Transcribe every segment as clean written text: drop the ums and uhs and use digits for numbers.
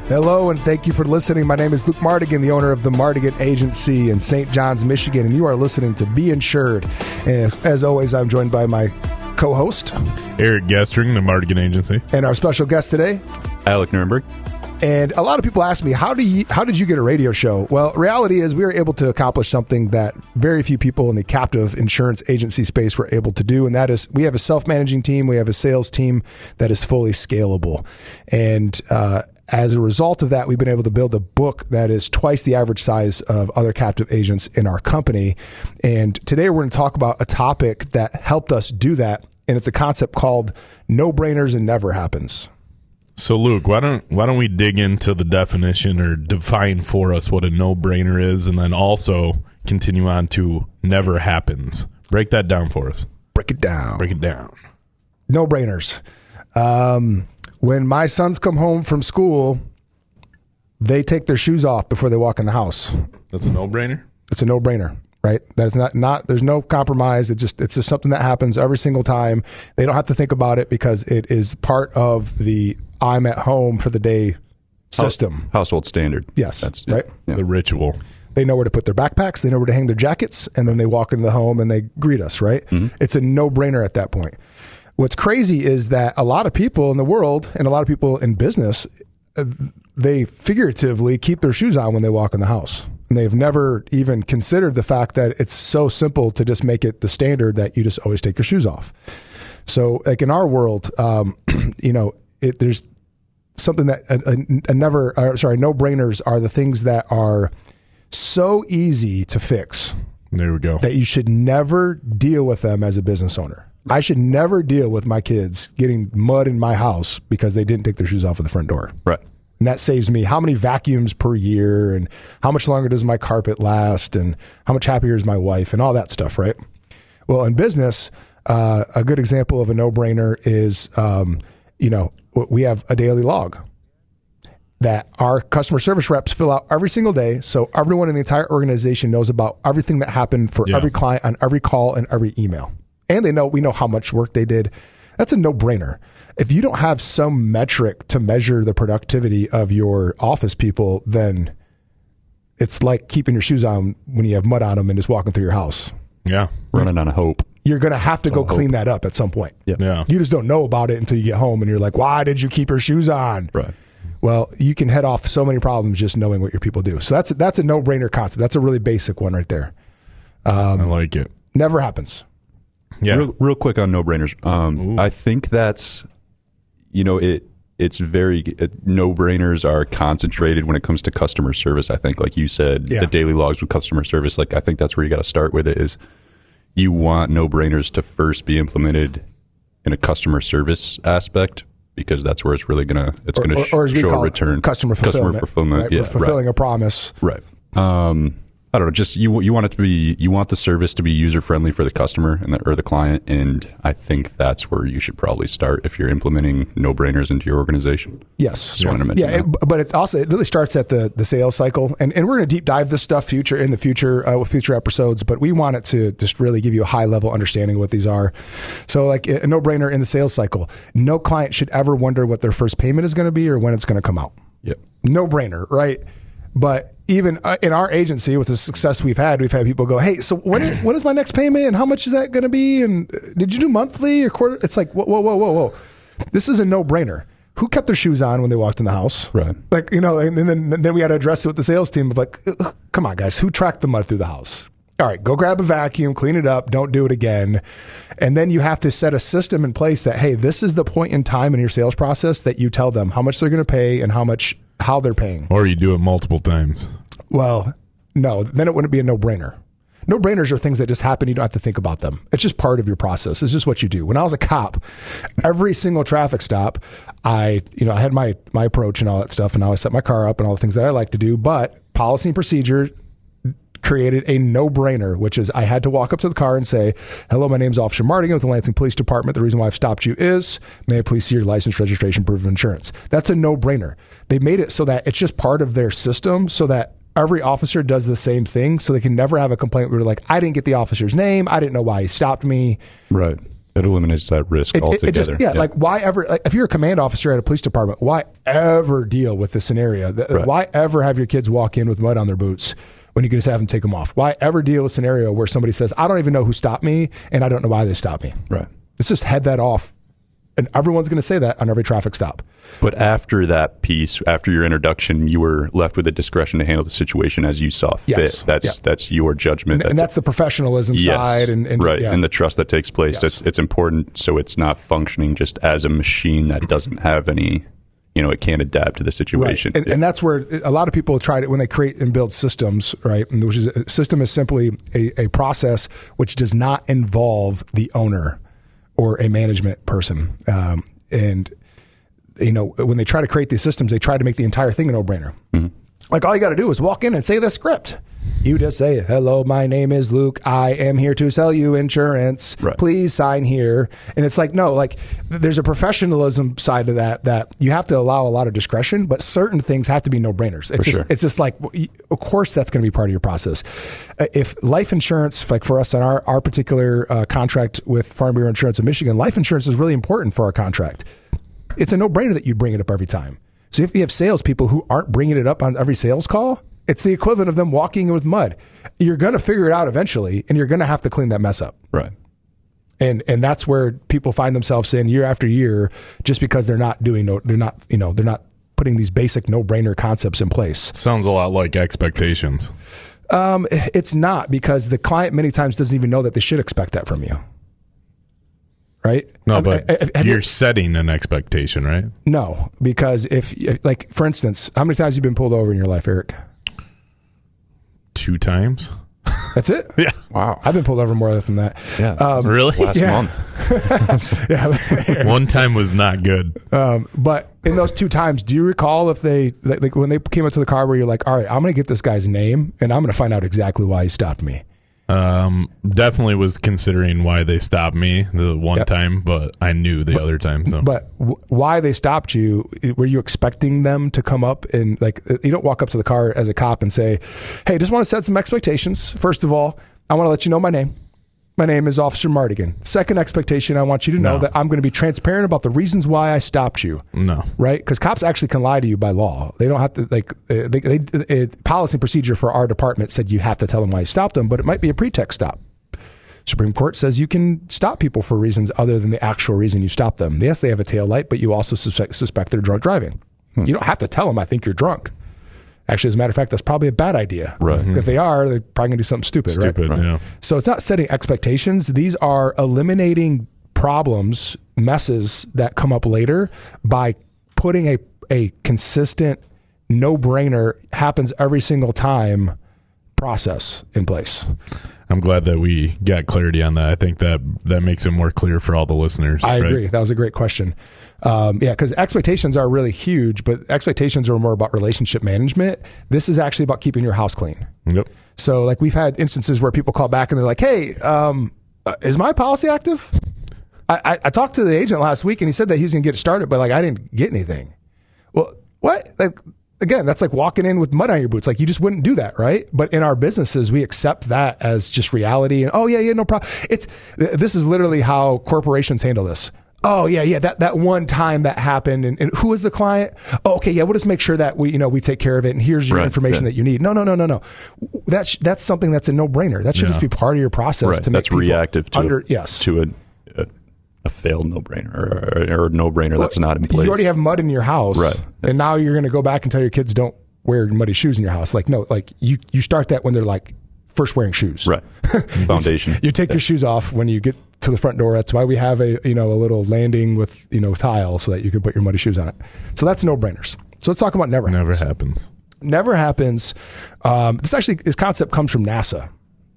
Hello, and thank you for listening. My name is Luke Mardigian, the owner of the Mardigian Agency in St. John's, Michigan, and you are listening to Be Insured. And as always, I'm joined by my co-host, Eric Gestring, the Mardigian Agency, and our special guest today, Alec Nuremberg. And a lot of people ask me, how did you get a radio show? Well, reality is we were able to accomplish something that very few people in the captive insurance agency space were able to do, and that is we have a self-managing team, we have a sales team that is fully scalable. And as a result of that, we've been able to build a book that is twice the average size of other captive agents in our company. And today we're going to talk about a topic that helped us do that, and it's a concept called no-brainers and never happens. So, Luke, why don't we dig into the definition or define for us what a no-brainer is, and then also continue on to never happens. Break that down for us. Break it down. No-brainers. When my sons come home from school, they take their shoes off before they walk in the house. That's a no-brainer? It's a no-brainer, right? That's not there's no compromise. It's just something that happens every single time. They don't have to think about it because it is part of the I'm at home for the day system. Household standard. Yes. That's right. Yeah. The ritual. They know where to put their backpacks. They know where to hang their jackets. And then they walk into the home and they greet us, right? Mm-hmm. It's a no-brainer at that point. What's crazy is that a lot of people in the world and a lot of people in business, they figuratively keep their shoes on when they walk in the house. And they've never even considered the fact that it's so simple to just make it the standard that you just always take your shoes off. So like in our world, there's something that no-brainers are the things that are so easy to fix. There we go. That you should never deal with them as a business owner. I should never deal with my kids getting mud in my house because they didn't take their shoes off at the front door. Right. And that saves me how many vacuums per year and how much longer does my carpet last and how much happier is my wife and all that stuff, right? Well, in business, a good example of a no-brainer is, we have a daily log that our customer service reps fill out every single day. So everyone in the entire organization knows about everything that happened for every client on every call and every email. And we know how much work they did. That's a no-brainer. If you don't have some metric to measure the productivity of your office people, then it's like keeping your shoes on when you have mud on them and just walking through your house. Yeah. Running on a hope. You're going to have to go clean that up at some point. Yeah. You just don't know about it until you get home and you're like, why did you keep your shoes on? Right. Well, you can head off so many problems just knowing what your people do. So that's a no-brainer concept. That's a really basic one right there. I like it. Never happens. Yeah. Real quick on no-brainers. I think that's, no-brainers are concentrated when it comes to customer service. I think, like you said, the daily logs with customer service, I think that's where you got to start with it is you want no-brainers to first be implemented in a customer service aspect because that's where it's really going to show a return. Customer fulfillment. Right? Yeah, fulfilling a promise. Right. I don't know. Just you want it to be. You want the service to be user friendly for the customer or the client, and I think that's where you should probably start if you're implementing no-brainers into your organization. Yes. Just wanted to mention that. But it really starts at the sales cycle, and we're going to deep dive this stuff in the future with future episodes. But we want it to just really give you a high level understanding of what these are. So, like a no-brainer in the sales cycle, no client should ever wonder what their first payment is going to be or when it's going to come out. Yep. No-brainer, right? But even in our agency, with the success we've had people go, hey, so when is my next payment and how much is that going to be? And did you do monthly or quarter? It's like, whoa. This is a no-brainer. Who kept their shoes on when they walked in the house? Right. And then we had to address it with the sales team of like, come on, guys, who tracked the mud through the house? All right, go grab a vacuum, clean it up, don't do it again. And then you have to set a system in place that, hey, this is the point in time in your sales process that you tell them how much they're going to pay and how they're paying. Or you do it multiple times. Well, no, then it wouldn't be a no-brainer. No-brainers are things that just happen. You don't have to think about them. It's just part of your process. It's just what you do. When I was a cop, every single traffic stop, I had my approach and all that stuff, and I always set my car up and all the things that I like to do. But policy and procedure created a no-brainer, which is I had to walk up to the car and say, hello, my name's Officer Mardigian with the Lansing Police Department. The reason why I've stopped you is, may I please see your license, registration, proof of insurance. That's a no-brainer. They made it so that it's just part of their system so that every officer does the same thing so they can never have a complaint where they're like, I didn't get the officer's name. I didn't know why he stopped me. Right. It eliminates that risk altogether. Like why ever, like if you're a command officer at a police department, why ever deal with this scenario? Why ever have your kids walk in with mud on their boots when you can just have them take them off? Why ever deal with a scenario where somebody says, I don't even know who stopped me and I don't know why they stopped me? Right. Let's just head that off. And everyone's going to say that on every traffic stop. But after that piece, after your introduction, you were left with the discretion to handle the situation as you saw fit. Yes. That's your judgment. And that's the professionalism side. And the trust that takes place. Yes. It's important so it's not functioning just as a machine that doesn't have any, it can't adapt to the situation. Right. And that's where a lot of people try to, when they create and build systems, right? And which is, a system is simply a process which does not involve the owner or a management person. And when they try to create these systems, they try to make the entire thing a no-brainer. Mm-hmm. Like all you got to do is walk in and say the script. You just say, hello, my name is Luke. I am here to sell you insurance. Right. Please sign here. And it's like, no, like there's a professionalism side to that you have to allow a lot of discretion, but certain things have to be no-brainers. It's just like, of course, that's going to be part of your process. If life insurance, like for us on our particular contract with Farm Bureau Insurance of Michigan, life insurance is really important for our contract. It's a no-brainer that you bring it up every time. So if you have salespeople who aren't bringing it up on every sales call, it's the equivalent of them walking with mud. You're going to figure it out eventually, and you're going to have to clean that mess up. Right. And that's where people find themselves in year after year, just because they're not putting these basic no-brainer concepts in place. Sounds a lot like expectations. It's not, because the client many times doesn't even know that they should expect that from you. Right? No, but you're setting an expectation, right? No, because if, like, for instance, how many times have you been pulled over in your life, Eric? 2 times. That's it? Yeah. Wow. I've been pulled over more than that. Yeah. Really? Last month. Yeah. One time was not good. But in those 2 times, do you recall if they, like when they came up to the car where you're like, all right, I'm going to get this guy's name and I'm going to find out exactly why he stopped me? Definitely was considering why they stopped me the one time, but I knew the other time. So, but why they stopped you? Were you expecting them to come up and, like, you don't walk up to the car as a cop and say, "Hey, just want to set some expectations. First of all, I want to let you know my name. My name is Officer Mardigian. Second expectation, I want you to know that I'm going to be transparent about the reasons why I stopped you." No. Right? Because cops actually can lie to you by law. They don't have to, like, policy and procedure for our department said you have to tell them why you stopped them, but it might be a pretext stop. Supreme Court says you can stop people for reasons other than the actual reason you stopped them. Yes, they have a tail light, but you also suspect they're drunk driving. You don't have to tell them, I think you're drunk. Actually, as a matter of fact, that's probably a bad idea. Right. If they are, they're probably going to do something stupid, right? Yeah. So it's not setting expectations. These are eliminating problems, messes that come up later by putting a consistent, no-brainer, happens every single time process in place. I'm glad that we got clarity on that. I think that makes it more clear for all the listeners. I agree. That was a great question. Because expectations are really huge, but expectations are more about relationship management. This is actually about keeping your house clean. Yep. So, like, we've had instances where people call back and they're like, "Hey, is my policy active?" I talked to the agent last week and he said that he was going to get it started, but, like, I didn't get anything. Well, what? Like, again, that's like walking in with mud on your boots. Like, you just wouldn't do that, right? But in our businesses, we accept that as just reality. And, oh, yeah, no problem. This is literally how corporations handle this. Oh, yeah, that one time that happened. And who is the client? Oh, okay, yeah, we'll just make sure that we take care of it. And here's your information that you need. No. That's something that's a no-brainer. That should just be part of your process. Right. To that's make reactive to a failed no-brainer or a no-brainer that's not in place. You already have mud in your house. Right. And now you're going to go back and tell your kids don't wear muddy shoes in your house. Like, no, like you start that when they're like first wearing shoes. Right. Foundation. You take your shoes off when you get to the front door. That's why we have a little landing with, tile so that you can put your muddy shoes on it. So that's no-brainers. So let's talk about never happens. Never happens. This concept comes from NASA,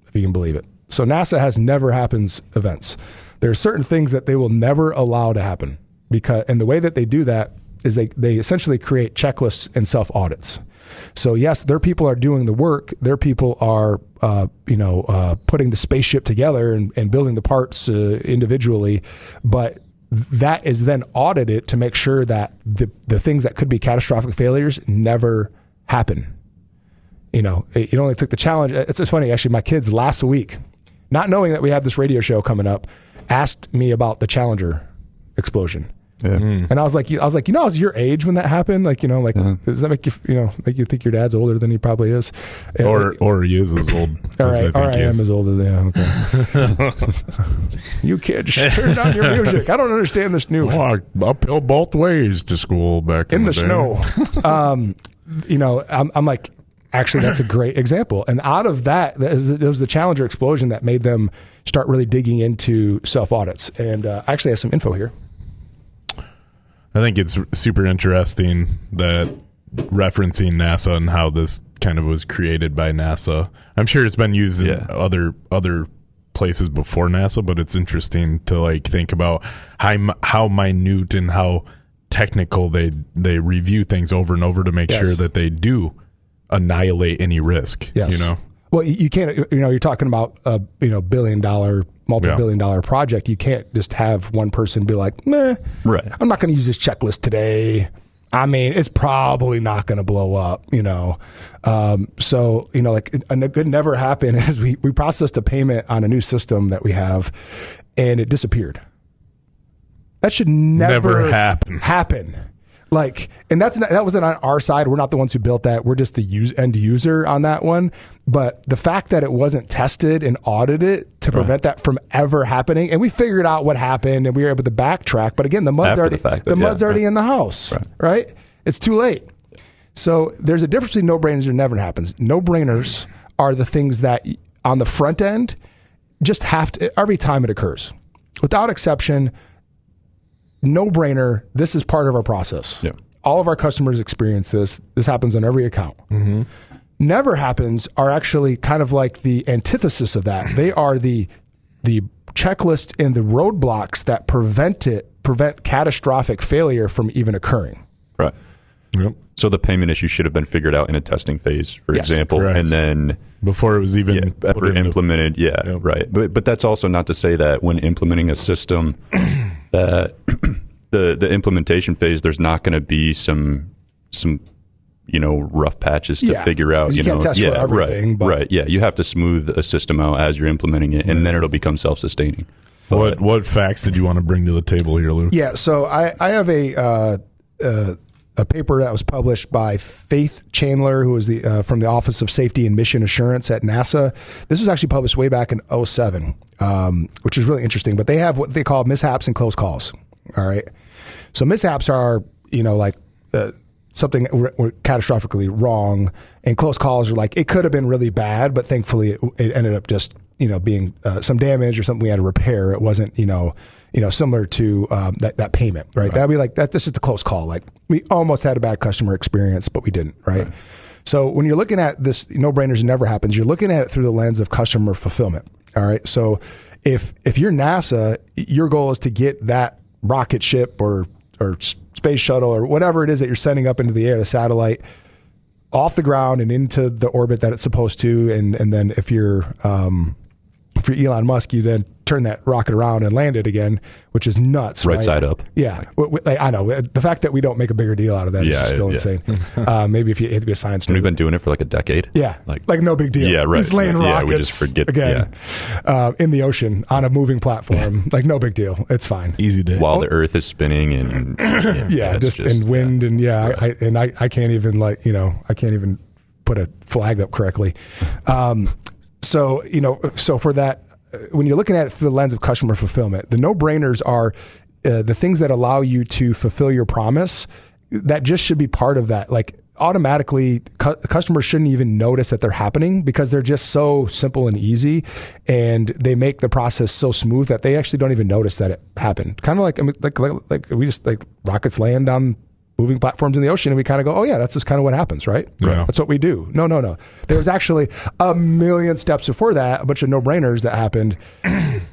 if you can believe it. So NASA has never happens events. There are certain things that they will never allow to happen and the way that they do that is they essentially create checklists and self-audits. So yes, their people are doing the work. Their people are, putting the spaceship together and building the parts individually, but that is then audited to make sure that the things that could be catastrophic failures never happen. It only took the challenge. It's funny, actually, my kids last week, not knowing that we had this radio show coming up, asked me about the Challenger explosion. Yeah. And I was like, I was your age when that happened. Like, does that make you think your dad's older than he probably is? Or he is as old as I think I am as old as okay. You kids, turn down your music. I don't understand this new. Oh, uphill both ways to school back in the snow. I'm like, actually, that's a great example. And out of that, it was the Challenger explosion that made them start really digging into self audits. And I actually have some info here. I think it's super interesting that referencing NASA and how this kind of was created by NASA. I'm sure it's been used in other places before NASA, but it's interesting to like think about how minute and how technical they review things over and over to make sure that they do annihilate any risk. Yes. Well, you can't. You're talking about a billion-dollar, multi-billion-dollar project. You can't just have one person be like, "Meh, right. I'm not going to use this checklist today. I mean, it's probably not going to blow up." So like a good never happen is we processed a payment on a new system that we have, and it disappeared. That should never happen. Like, and that wasn't on our side. We're not the ones who built that. We're just the end user on that one. But the fact that it wasn't tested and audited to prevent that from ever happening, and we figured out what happened, and we were able to backtrack. But again, the mud's already in the house, right? It's too late. So there's a difference between no-brainers and never happens. No-brainers are the things that on the front end just have to, every time it occurs, without exception. No-brainer, this is part of our process. Yeah. All of our customers experience this. This happens on every account. Mm-hmm. Never happens are actually kind of like the antithesis of that. They are the checklist and the roadblocks that prevent catastrophic failure from even occurring. Right. Yep. So the payment issue should have been figured out in a testing phase, for example, correct. And then before it was even ever implemented. Right. But that's also not to say that when implementing a system that the implementation phase, there's not going to be some rough patches to figure out. You can't test for everything. Right. Yeah. You have to smooth a system out as you're implementing it, and then it'll become self-sustaining. What facts did you want to bring to the table here, Lou? Yeah. So I have a paper that was published by Faith Chandler, who was from the Office of Safety and Mission Assurance at NASA. This was actually published way back in 2007, which is really interesting. But they have what they call mishaps and close calls. All right. So mishaps are, something catastrophically wrong, and close calls are like, it could have been really bad, but thankfully it ended up just, being some damage or something we had to repair. It wasn't, similar to that payment, right? That'd be like that. This is the close call. Like we almost had a bad customer experience, but we didn't, right? So when you're looking at this, no-brainers never happens. You're looking at it through the lens of customer fulfillment. All right. So if you're NASA, your goal is to get that rocket ship or space shuttle or whatever it is that you're sending up into the air, the satellite, off the ground and into the orbit that it's supposed to. And then if you're Elon Musk, you then turn that rocket around and land it again, which is nuts. Right side up. Yeah. I know. The fact that we don't make a bigger deal out of that is just still insane. Maybe if you had to be a science nerd. We've been doing it for like a decade. Yeah. Like no big deal. Yeah, right. Just laying rockets we just forget again in the ocean on a moving platform. Like no big deal. It's fine. Easy day. While the earth is spinning and just in wind and I can't even I can't even put a flag up correctly. So for that, when you're looking at it through the lens of customer fulfillment, the no-brainers are the things that allow you to fulfill your promise. That just should be part of that. Like automatically, customers shouldn't even notice that they're happening because they're just so simple and easy, and they make the process so smooth that they actually don't even notice that it happened. Kind of like we just like rockets land on moving platforms in the ocean, and we kind of go, oh yeah, that's just kind of what happens, right? Yeah. That's what we do. No. There was actually a million steps before that, a bunch of no-brainers that happened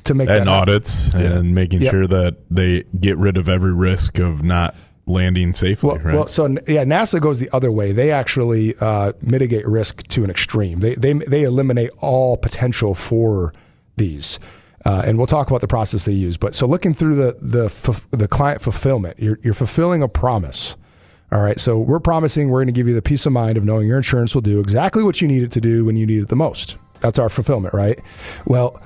to make that happen. Audits and making sure that they get rid of every risk of not landing safely, right? Well, so NASA goes the other way. They actually mitigate risk to an extreme. They eliminate all potential for these. And we'll talk about the process they use. But so looking through the client fulfillment, you're fulfilling a promise. All right. So we're promising we're going to give you the peace of mind of knowing your insurance will do exactly what you need it to do when you need it the most. That's our fulfillment, right? Well,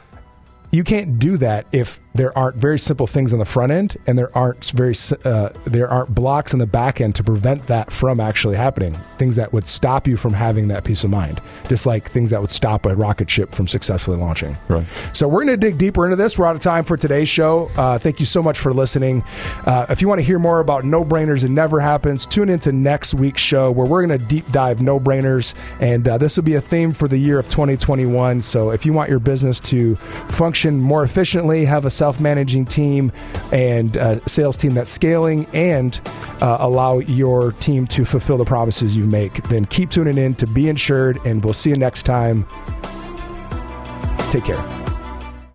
you can't do that if there aren't very simple things on the front end, and there aren't blocks on the back end to prevent that from actually happening. Things that would stop you from having that peace of mind, just like things that would stop a rocket ship from successfully launching. Right. So we're going to dig deeper into this. We're out of time for today's show. Thank you so much for listening. If you want to hear more about no-brainers and never happens, tune into next week's show where we're going to deep dive no-brainers, and this will be a theme for the year of 2021. So if you want your business to function more efficiently, have a self-managing team and a sales team that's scaling, and allow your team to fulfill the promises you make, then keep tuning in to Be Insured, and we'll see you next time. Take care.